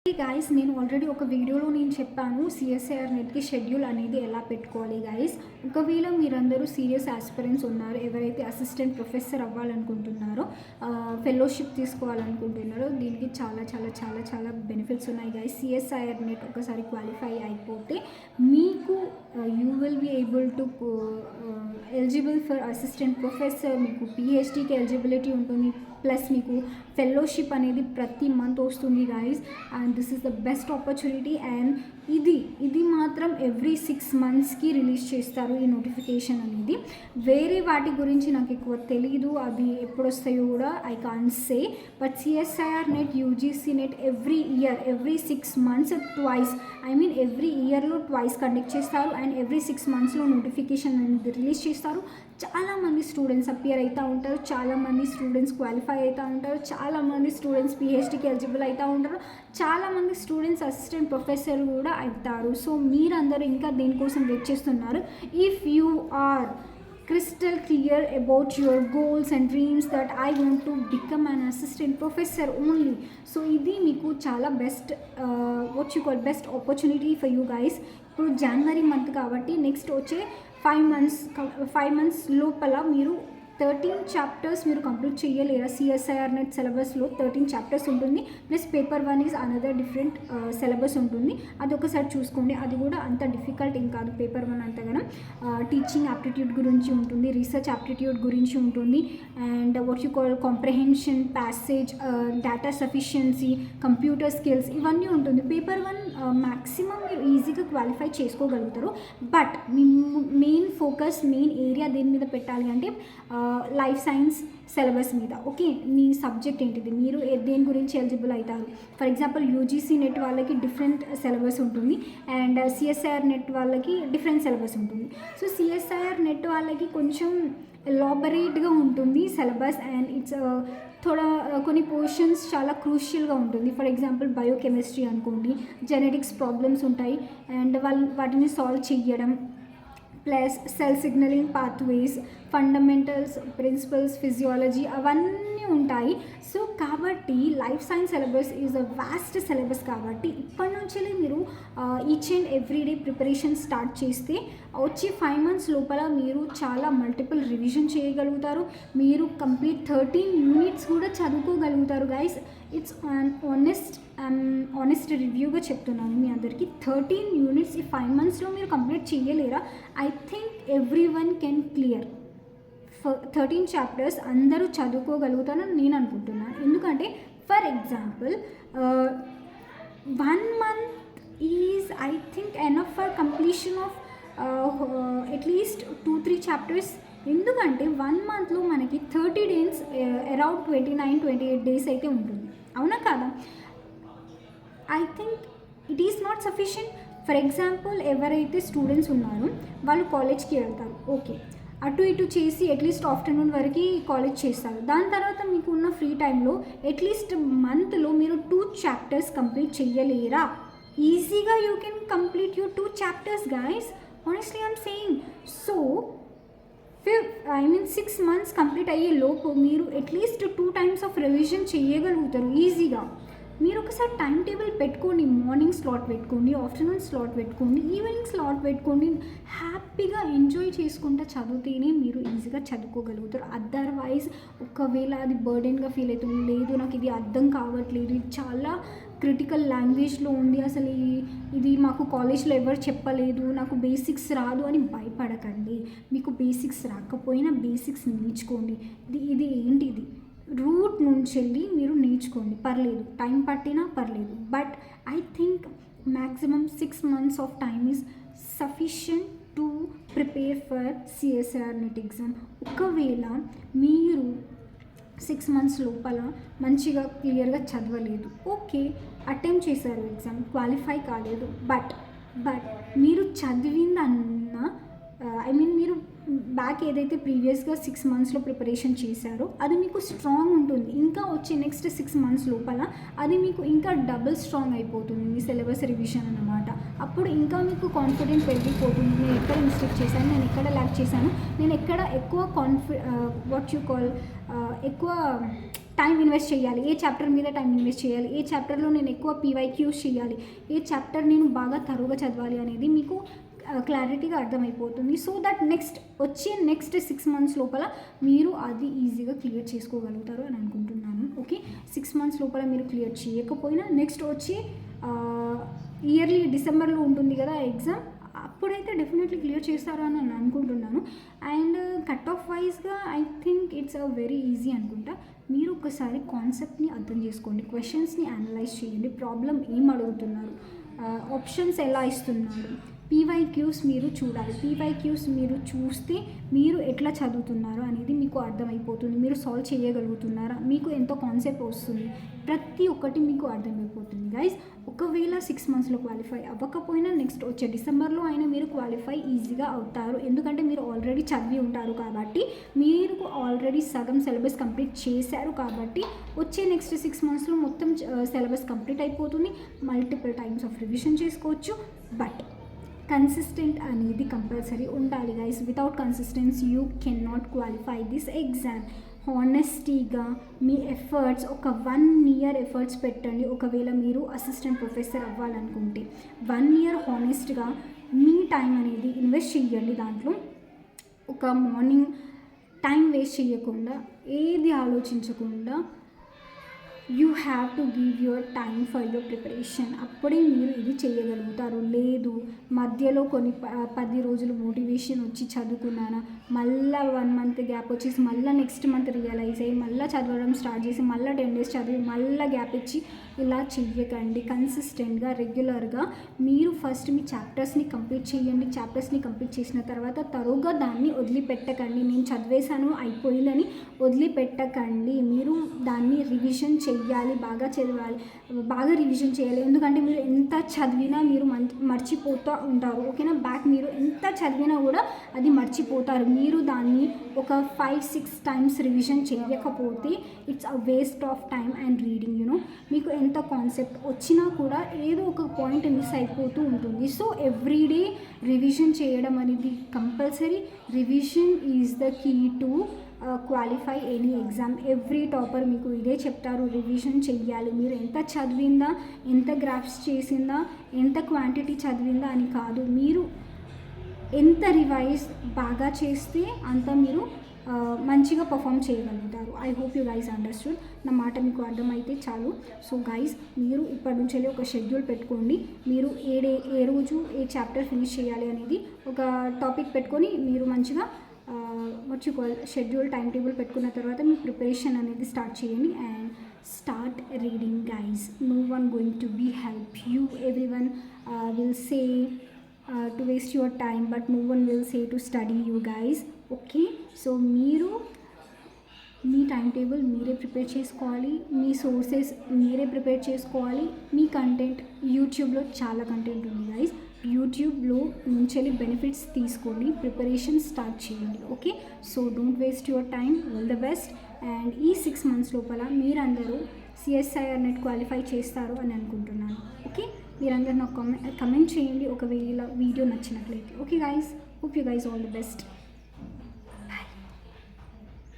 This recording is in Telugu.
గాయస్, నేను ఆల్రెడీ ఒక వీడియోలో నేను చెప్పాను సిఎస్ఐఆర్ నెట్కి షెడ్యూల్ అనేది ఎలా పెట్టుకోవాలి గాయస్. ఒకవేళ మీరందరూ సీరియస్ ఆస్పిరెంట్స్ ఉన్నారు, ఎవరైతే అసిస్టెంట్ ప్రొఫెసర్ అవ్వాలనుకుంటున్నారో, ఫెలోషిప్ తీసుకోవాలనుకుంటున్నారో, దీనికి చాలా చాలా చాలా చాలా బెనిఫిట్స్ ఉన్నాయి గాయస్. సిఎస్ఐఆర్ నెట్ ఒకసారి క్వాలిఫై అయిపోతే మీకు you will be able to eligible for assistant professor, మీకు పిహెచ్డికి ఎలిజిబిలిటీ ఉంటుంది, ప్లస్ మీకు ఫెలోషిప్ అనేది ప్రతి మంత్ వస్తుంది guys. And this is the best opportunity. అండ్ ఇది మాత్రం ఎవ్రీ 6 monthsకి రిలీజ్ చేస్తారు ఈ నోటిఫికేషన్ అనేది. వేరే వాటి గురించి నాకు ఎక్కువ తెలీదు, అవి ఎప్పుడు వస్తాయో కూడా I can't say. But CSIR net, UGC net every year, every 6 months twice, every ఇయర్లో ట్వైస్ కండక్ట్ చేస్తారు. అండ్ ఎవ్రీ 6 monthsలో నోటిఫికేషన్ అనేది రిలీజ్ చేస్తారు. చాలామంది స్టూడెంట్స్ అపియర్ అవుతూ ఉంటారు, చాలామంది స్టూడెంట్స్ క్వాలిఫై అవుతూ ఉంటారు, చాలామంది స్టూడెంట్స్ పిహెచ్డికి ఎలిజిబుల్ అవుతూ ఉంటారు, చాలామంది స్టూడెంట్స్ అసిస్టెంట్ ప్రొఫెసర్ కూడా అవుతారు. సో మీరందరూ ఇంకా దేనికోసం వెయిట్ చేస్తున్నారు? If you are crystal clear about your goals and dreams that I want to become an assistant professor only, so ఇది మీకు చాలా best best opportunity for you guys. ఇప్పుడు జనవరి మంత్ కాబట్టి నెక్స్ట్ వచ్చే 5 months లోపల మీరు 13 chapters మీరు కంప్లీట్ చేయలేరా? సిఎస్ఐఆర్ నెట్ సిలబస్లో 13 chapters ఉంటుంది, plus paper 1 is another different syllabus ఉంటుంది. అది ఒకసారి చూసుకోండి, అది కూడా అంత డిఫికల్ట్ ఏం కాదు. పేపర్ 1 అంతగానం టీచింగ్ యాప్టిట్యూడ్ గురించి ఉంటుంది, రీసెర్చ్ యాప్టిట్యూడ్ గురించి ఉంటుంది, and what you call comprehension, passage, data sufficiency, computer skills, ఇవన్నీ ఉంటుంది. పేపర్ 1 మ్యాక్సిమం మీరు ఈజీగా క్వాలిఫై చేసుకోగలుగుతారు. But me main focus, main area దేని మీద పెట్టాలి అంటే లైఫ్ సైన్స్ సిలబస్ మీద. ఓకే, మీ సబ్జెక్ట్ ఏంటిది, మీరు దేని గురించి ఎలిజిబుల్ అవుతారు? ఫర్ ఎగ్జాంపుల్ యూజీసీ నెట్ వాళ్ళకి డిఫరెంట్ సిలబస్ ఉంటుంది, అండ్ సిఎస్ఐఆర్ నెట్ వాళ్ళకి డిఫరెంట్ సిలబస్ ఉంటుంది. సో సిఎస్ఐఆర్ నెట్ వాళ్ళకి కొంచెం ఎలాబరేట్గా ఉంటుంది సిలబస్, అండ్ ఇట్స్ కొన్ని పోర్షన్స్ చాలా క్రూషియల్గా ఉంటుంది. ఫర్ ఎగ్జాంపుల్ బయోకెమిస్ట్రీ అనుకోండి, జెనెటిక్స్ ప్రాబ్లమ్స్ ఉంటాయి, అండ్ వాటిని సాల్వ్ చేయడం, plus cell signaling pathways, fundamentals, principles, physiology, అవన్నీ ఉంటాయి. సో కాబట్టి life science syllabus is a vast syllabus. కాబట్టి ఇప్పటి నుంచి మీరు each and everyday preparation start చేస్తే వచ్చి 5 months లోపల మీరు చాలా మల్టిపుల్ రివిజన్ చేయగలుగుతారు. మీరు కంప్లీట్ 13 units కూడా చదువుకోగలుగుతారు గైస్. ఇట్స్ ఆనెస్ట్ రివ్యూగా చెప్తున్నాను మీ అందరికీ. 13 units ఈ 5 monthsలో మీరు కంప్లీట్ చేయలేరా? I think every one can clear 13 chapters అందరూ చదువుకోగలుగుతారని నేను అనుకుంటున్నాను. ఎందుకంటే for example 1 month is I think enough for completion of at least 2-3 chapters. ఎందుకంటే 1 monthలో మనకి 30 days, అరౌండ్ 29-28 days అయితే ఉంటుంది, అవునా కాదా? I think it is not sufficient. For example ఎవరైతే స్టూడెంట్స్ ఉన్నారో వాళ్ళు కాలేజ్కి వెళ్తారు, ఓకే, అటు ఇటు చేసి అట్లీస్ట్ ఆఫ్టర్నూన్ వరకు కాలేజ్ చేస్తారు. దాని తర్వాత మీకు ఉన్న ఫ్రీ టైంలో అట్లీస్ట్ మంత్లో మీరు 2 chapters కంప్లీట్ చేయలేరా? ఈజీగా you can complete your 2 chapters guys. honestly I'm saying. So 6 months complete అయ్యే లోపు మీరు అట్లీస్ట్ 2 times ఆఫ్ రివిజన్ చేయగలుగుతారు ఈజీగా. మీరు ఒకసారి టైం టేబుల్ పెట్టుకోండి, మార్నింగ్ స్లాట్ పెట్టుకోండి, ఆఫ్టర్నూన్ స్లాట్ పెట్టుకోండి, ఈవినింగ్ స్లాట్ పెట్టుకోండి. హ్యాపీగా ఎంజాయ్ చేసుకుంటూ చదివితేనే మీరు ఈజీగా చదువుకోగలుగుతారు. అదర్వైజ్ ఒకవేళ అది బర్డెన్గా ఫీల్ అవుతుంది, లేదు నాకు ఇది అర్థం కావట్లేదు, ఇది చాలా క్రిటికల్ లాంగ్వేజ్లో ఉంది, అసలు ఇది మాకు కాలేజ్లో ఎవరు చెప్పలేదు, నాకు బేసిక్స్ రాదు అని భయపడకండి. మీకు బేసిక్స్ రాకపోయినా బేసిక్స్ నేర్చుకోండి. ఇది ఏంటిది రూట్ నుంచి వెళ్ళి మీరు నేర్చుకోండి, పర్లేదు, టైం పట్టినా పర్లేదు. But I think maximum 6 months of time is sufficient to prepare for CSIR net exam. ఒకవేళ మీరు 6 months లోపల మంచిగా క్లియర్గా చదవలేదు, ఓకే, అటెంప్ట్ చేశారు ఎగ్జామ్, క్వాలిఫై కాలేదు, బట్ మీరు చదివిందన్నా మీరు బ్యాక్ ఏదైతే ప్రీవియస్గా 6 monthsలో ప్రిపరేషన్ చేశారో అది మీకు స్ట్రాంగ్ ఉంటుంది. ఇంకా వచ్చే నెక్స్ట్ 6 months లోపల అది మీకు ఇంకా డబుల్ స్ట్రాంగ్ అయిపోతుంది మీ సిలబస్ రివిజన్ అన్నమాట. అప్పుడు ఇంకా మీకు కాన్ఫిడెంట్ పెరిగిపోతుంది. నేను ఎక్కడ మిస్టేక్ చేశాను, నేను ఎక్కడ ల్యాక్ చేశాను, నేను ఎక్కడ ఎక్కువ ఎక్కువ టైం ఇన్వెస్ట్ చేయాలి, ఏ చాప్టర్ మీద టైం ఇన్వెస్ట్ చేయాలి, ఏ చాప్టర్లో నేను ఎక్కువ పీవైక్యూస్ చేయాలి, ఏ చాప్టర్ నేను బాగా తరువుగా చదవాలి అనేది మీకు క్లారిటీగా అర్థమైపోతుంది. సో దట్ నెక్స్ట్ 6 months లోపల మీరు అది ఈజీగా క్లియర్ చేసుకోగలుగుతారు అని అనుకుంటున్నాను. ఓకే, 6 months లోపల మీరు క్లియర్ చేయకపోయినా నెక్స్ట్ వచ్చి ఇయర్లీ డిసెంబర్లో ఉంటుంది కదా ఎగ్జామ్, అప్పుడైతే డెఫినెట్లీ క్లియర్ చేస్తారు అని నేను అనుకుంటున్నాను. అండ్ కట్ ఆఫ్ వైజ్గా I think it's very easy అనుకుంటా. మీరు ఒకసారి కాన్సెప్ట్ని అర్థం చేసుకోండి, క్వశ్చన్స్ని అనలైజ్ చేయండి, ప్రాబ్లం ఏం అడుగుతున్నారు, ఆప్షన్స్ ఎలా ఇస్తున్నారు, పీవైక్యూస్ మీరు చూడాలి. పీవైక్యూస్ మీరు చూస్తే మీరు ఎట్లా చదువుతున్నారు అనేది మీకు అర్థమైపోతుంది. మీరు సాల్వ్ చేయగలుగుతున్నారా, మీకు ఎంతో కాన్సెప్ట్ వస్తుంది, ప్రతి ఒక్కటి మీకు అర్థమైపోతుంది గైస్. ఒకవేళ 6 monthsలో క్వాలిఫై అవ్వకపోయినా నెక్స్ట్ వచ్చే డిసెంబర్లో అయినా మీరు క్వాలిఫై ఈజీగా అవుతారు. ఎందుకంటే మీరు ఆల్రెడీ చదివి ఉంటారు కాబట్టి, మీరు ఆల్రెడీ సగం సిలబస్ కంప్లీట్ చేశారు కాబట్టి వచ్చే నెక్స్ట్ 6 monthsలో మొత్తం సిలబస్ కంప్లీట్ అయిపోతుంది. మల్టిపుల్ టైమ్స్ ఆఫ్ రివిజన్ చేసుకోవచ్చు. బట్ కన్సిస్టెంట్ అనేది కంపల్సరీ ఉండాలి guys. Without consistency you can not qualify this exam. హానెస్టీగా మీ ఎఫర్ట్స్ ఒక 1 year ఎఫర్ట్స్ పెట్టండి. ఒకవేళ మీరు అసిస్టెంట్ ప్రొఫెసర్ అవ్వాలనుకుంటే 1 year హానెస్ట్గా మీ టైం అనేది ఇన్వెస్ట్ చేయండి. దాంట్లో ఒక మార్నింగ్ టైం వేస్ట్ చేయకుండా, ఏది ఆలోచించకుండా you have to give your time for your preparation. అప్పుడే మీరు ఇది చేయగలుగుతారు. లేదు మధ్యలో కొన్ని 10 రోజులు మోటివేషన్ వచ్చి చదువుకున్నానా, మళ్ళీ 1 month గ్యాప్ వచ్చేసి మళ్ళీ నెక్స్ట్ మంత్ రియలైజ్ అయ్యి మళ్ళీ చదవడం స్టార్ట్ చేసి మళ్ళీ 10 days చదివి మళ్ళీ గ్యాప్ ఇచ్చి ఇలా చెయ్యకండి. కన్సిస్టెంట్గా రెగ్యులర్గా మీరు ఫస్ట్ మీ చాప్టర్స్ని కంప్లీట్ చేయండి. చాప్టర్స్ని కంప్లీట్ చేసిన తర్వాత తరువుగా దాన్ని వదిలిపెట్టకండి. నేను చదివేశాను అయిపోయిందని వదిలిపెట్టకండి. మీరు దాన్ని రివిజన్ చెయ్యాలి, బాగా చదవాలి, బాగా రివిజన్ చేయాలి. ఎందుకంటే మీరు ఎంత చదివినా మీరు మర్చిపోతూ ఉంటారు. ఓకేనా, బ్యాక్ మీరు ఎంత చదివినా కూడా అది మర్చిపోతారు. మీరు దాన్ని ఒక 5-6 times రివిజన్ చేయకపోతే it's a waste of time and reading. మీకు ఎంత కాన్సెప్ట్ వచ్చినా కూడా ఏదో ఒక పాయింట్ మిస్ అయిపోతూ ఉంటుంది. సో ఎవ్రీడే రివిజన్ చేయడం అనేది compulsory. Revision is the key to qualify any exam. Every topper మీకు ఇదే చెప్తారు, రివిజన్ చెయ్యాలి. మీరు ఎంత చదివిందా, ఎంత గ్రాఫ్స్ చేసిందా, ఎంత క్వాంటిటీ చదివిందా అని కాదు, మీరు ఎంత రివైజ్ బాగా చేస్తే అంత మీరు మంచిగా పర్ఫామ్ చేయగలుగుతారు. I hope you guys understood. నా మాట మీకు అర్థమైతే చాలు. సో గైజ్, మీరు ఇప్పటి నుంచి ఒక షెడ్యూల్ పెట్టుకోండి. మీరు ఏ రోజు ఏ చాప్టర్ ఫినిష్ చేయాలి అనేది ఒక టాపిక్ పెట్టుకొని మీరు మంచిగా షెడ్యూల్ టైం టేబుల్ పెట్టుకున్న తర్వాత మీ ప్రిపరేషన్ అనేది స్టార్ట్ చేయండి. And start reading guys. No one going to be help you. Every one will say to waste your time, but no one will say to study you guys. Okay, so మీరు మీ టైం టేబుల్ మీరే ప్రిపేర్ చేసుకోవాలి, మీ సోర్సెస్ మీరే ప్రిపేర్ చేసుకోవాలి. మీ కంటెంట్ యూట్యూబ్లో చాలా కంటెంట్ ఉంది గైజ్. యూట్యూబ్లో నుంచి బెనిఫిట్స్ తీసుకొని ప్రిపరేషన్ స్టార్ట్ చేయండి. Okay, so don't waste your time. All the best. And ఈ 6 months లోపల మీరందరూ CSIR నెట్ క్వాలిఫై చేస్తారు అని అనుకుంటున్నాను. ఓకే, మీరందరూ నాకు కమెంట్ చేయండి ఒకవేళ వీడియో నచ్చినట్లయితే. Okay guys, hope you guys all the best.